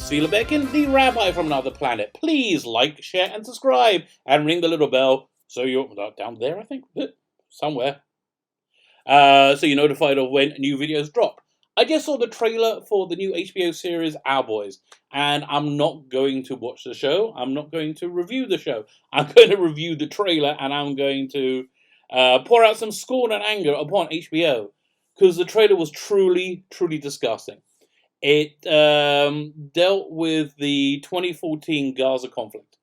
Seelbeck, the rabbi from another planet. Please like, share, and subscribe, and ring the little bell so you're down there, I think, somewhere. So you're notified of when new videos drop. I just saw the trailer for the new HBO series Our Boys, and I'm not going to watch the show. I'm not going to review the show. I'm going to review the trailer, and I'm going to pour out some scorn and anger upon HBO, because the trailer was truly, truly disgusting. It dealt with the 2014 Gaza conflict.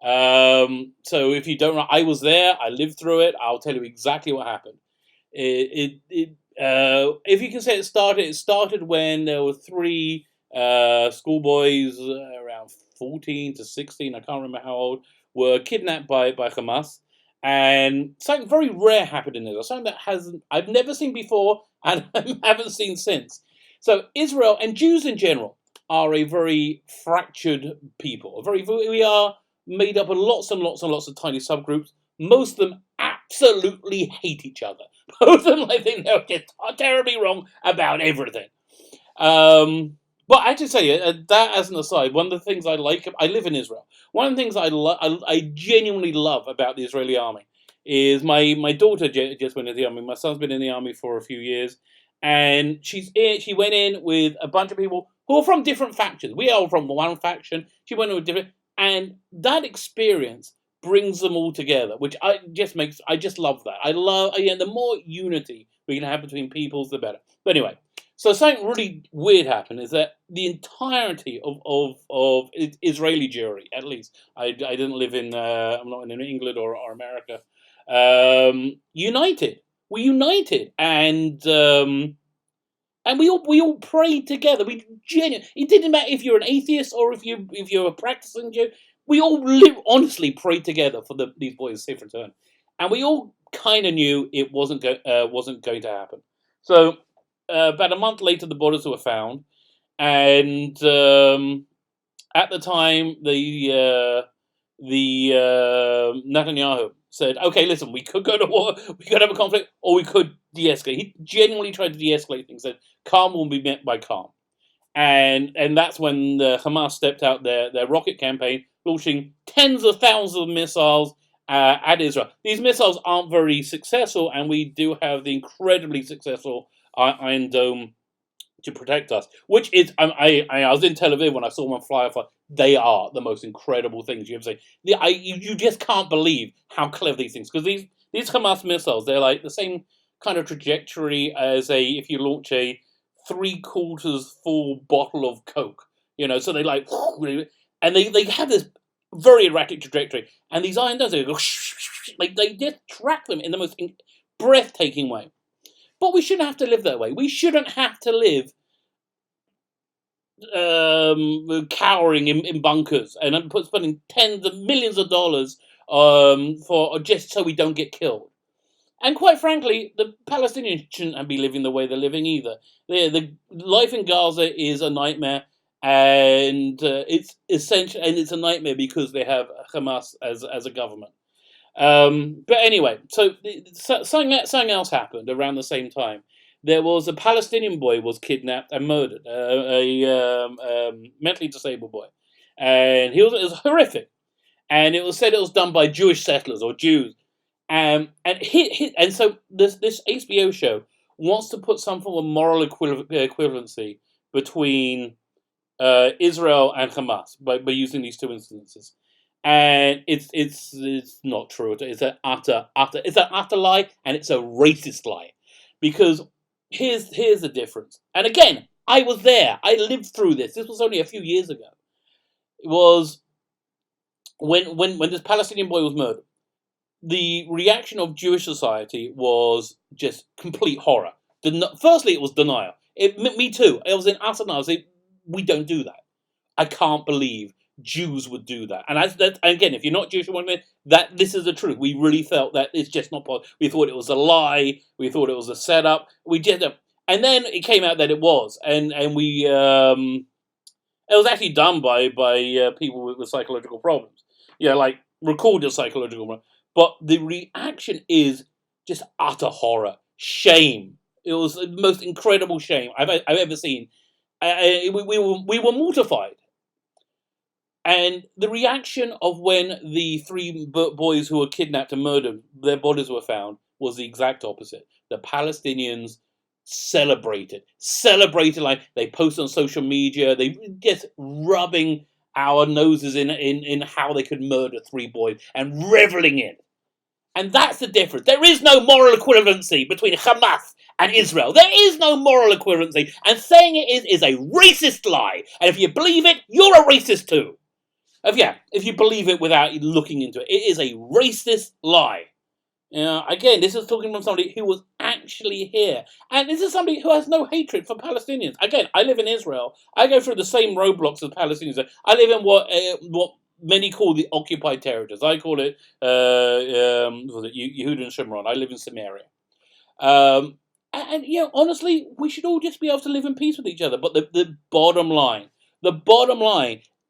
So if you don't know, I was there. I lived through it. I'll tell you exactly what happened. If you can say it started when there were three schoolboys around 14 to 16, I can't remember how old, were kidnapped by Hamas. And something very rare happened in Israel, something that I've never seen before and haven't seen since. So Israel and Jews in general are a very fractured people. We are made up of lots and lots and lots of tiny subgroups. Most of them absolutely hate each other. Both of them, I think, they're just terribly wrong about everything. But I have to say, that as an aside, one of the things I like, I live in Israel. One of the things I genuinely love about the Israeli army is my daughter just went in the army. My son's been in the army for a few years, and she went in with a bunch of people who are from different factions. We are from one faction. She went in with different, and that experience brings them all together, which I just love that. The more unity we can have between peoples, the better. But anyway, so something really weird happened is that the entirety of Israeli Jewry, at least, I didn't live in, I'm not in England or America, united. We united, and we all prayed together. It didn't matter if you're an atheist or if you're a practicing Jew. We all honestly prayed together for these boys' safe return, and we all kind of knew it wasn't going to happen. So about a month later, the bodies were found, and at the time, the Netanyahu said, "Okay, listen, we could go to war, we could have a conflict, or we could de-escalate." He genuinely tried to de-escalate things. Said, "Calm will be met by calm." And that's when the Hamas stepped out their rocket campaign, launching tens of thousands of missiles at Israel. These missiles aren't very successful, and we do have the incredibly successful Iron Dome to protect us. Which is, I was in Tel Aviv when I saw one fly off. They are the most incredible things you ever see. You just can't believe how clever these things, because these Hamas missiles, they're like the same kind of trajectory as if you launch a 3/4 full bottle of Coke, so they like, and they have this very erratic trajectory, and these iron domes, they go, like they just track them in the most breathtaking way. But we shouldn't have to live that way. We shouldn't have to live cowering in bunkers and spending tens of millions of dollars for just so we don't get killed. And quite frankly, the Palestinians shouldn't be living the way they're living either. The life in Gaza is a nightmare, and it's essential, and it's a nightmare because they have Hamas as a government. But anyway, so something else happened around the same time. There was a Palestinian boy was kidnapped and murdered, a mentally disabled boy, and it was horrific. And it was said it was done by Jewish settlers or Jews. And so this HBO show wants to put some form of moral equivalency between Israel and Hamas by using these two instances, and it's not true. It's an utter lie, and it's a racist lie, because here's the difference. And again, I was there. I lived through this. This was only a few years ago. It was when this Palestinian boy was murdered. The reaction of Jewish society was just complete horror. Firstly, it was denial. Me too. It was in utter denial. We don't do that. I can't believe Jews would do that. And again, if you're not Jewish, that this is the truth. We really felt that it's just not possible. We thought it was a lie. We thought it was a setup. We did it, and then it came out that it was, and we it was actually done by people with psychological problems. Like recorded psychological problems. But the reaction is just utter horror, shame. It was the most incredible shame I've ever seen. We were mortified. And the reaction of when the three boys who were kidnapped and murdered, their bodies were found, was the exact opposite. The Palestinians celebrated like they post on social media. They just rubbing our noses in how they could murder three boys and reveling in. And that's the difference. There is no moral equivalency between Hamas and Israel. There is no moral equivalency. And saying it is a racist lie. And if you believe it, you're a racist too. If you believe it without looking into it, it is a racist lie. Again, this is talking from somebody who was actually here. And this is somebody who has no hatred for Palestinians. Again, I live in Israel. I go through the same roadblocks as Palestinians. I live in what many call the occupied territories. I call it, Yehuda and Shimron. I live in Samaria. Honestly, we should all just be able to live in peace with each other. But the bottom line,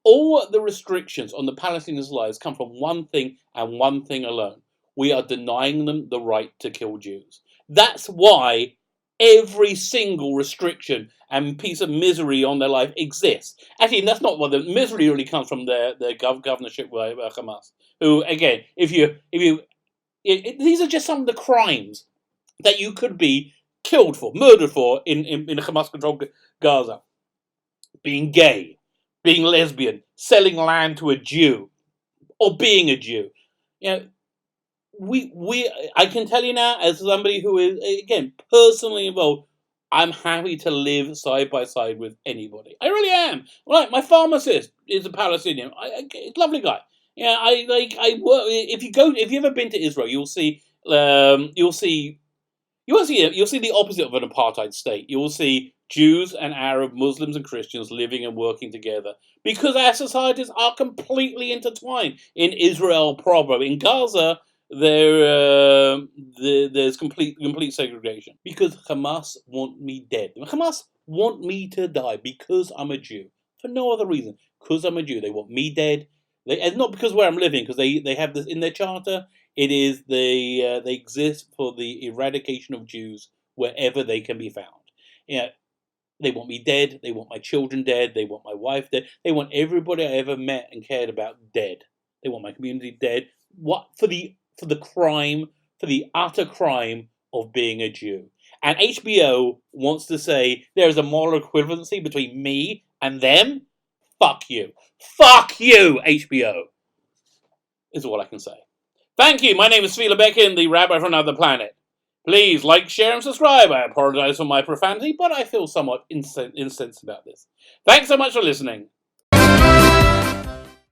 all the restrictions on the Palestinians' lives come from one thing and one thing alone. We are denying them the right to kill Jews. That's why every single restriction and piece of misery on their life exists. Actually, that's not what the misery really comes from their governorship with Hamas. Who, again, these are just some of the crimes that you could be killed for, murdered for in Hamas-controlled Gaza. Being gay, being lesbian, selling land to a Jew, or being a Jew. I can tell you now, as somebody who is, again, personally involved, I'm happy to live side by side with anybody. I really am. Like, my pharmacist is a Palestinian. Lovely guy. I work. If you ever been to Israel, you'll see the opposite of an apartheid state. You will see Jews and Arab, Muslims and Christians living and working together because our societies are completely intertwined. In Israel proper, in Gaza, there's complete segregation because Hamas want me dead. Hamas want me to die because I'm a Jew, for no other reason. Because I'm a Jew, they want me dead. And not because where I'm living, because they have this in their charter. It is they exist for the eradication of Jews wherever they can be found. They want me dead. They want my children dead. They want my wife dead. They want everybody I ever met and cared about dead. They want my community dead. What for the crime, for the utter crime of being a Jew. And HBO wants to say there is a moral equivalency between me and them. Fuck you. Fuck you, HBO. Is all I can say. Thank you. My name is Svila Bekin, the rabbi from another planet. Please like, share, and subscribe. I apologize for my profanity, but I feel somewhat incensed about this. Thanks so much for listening.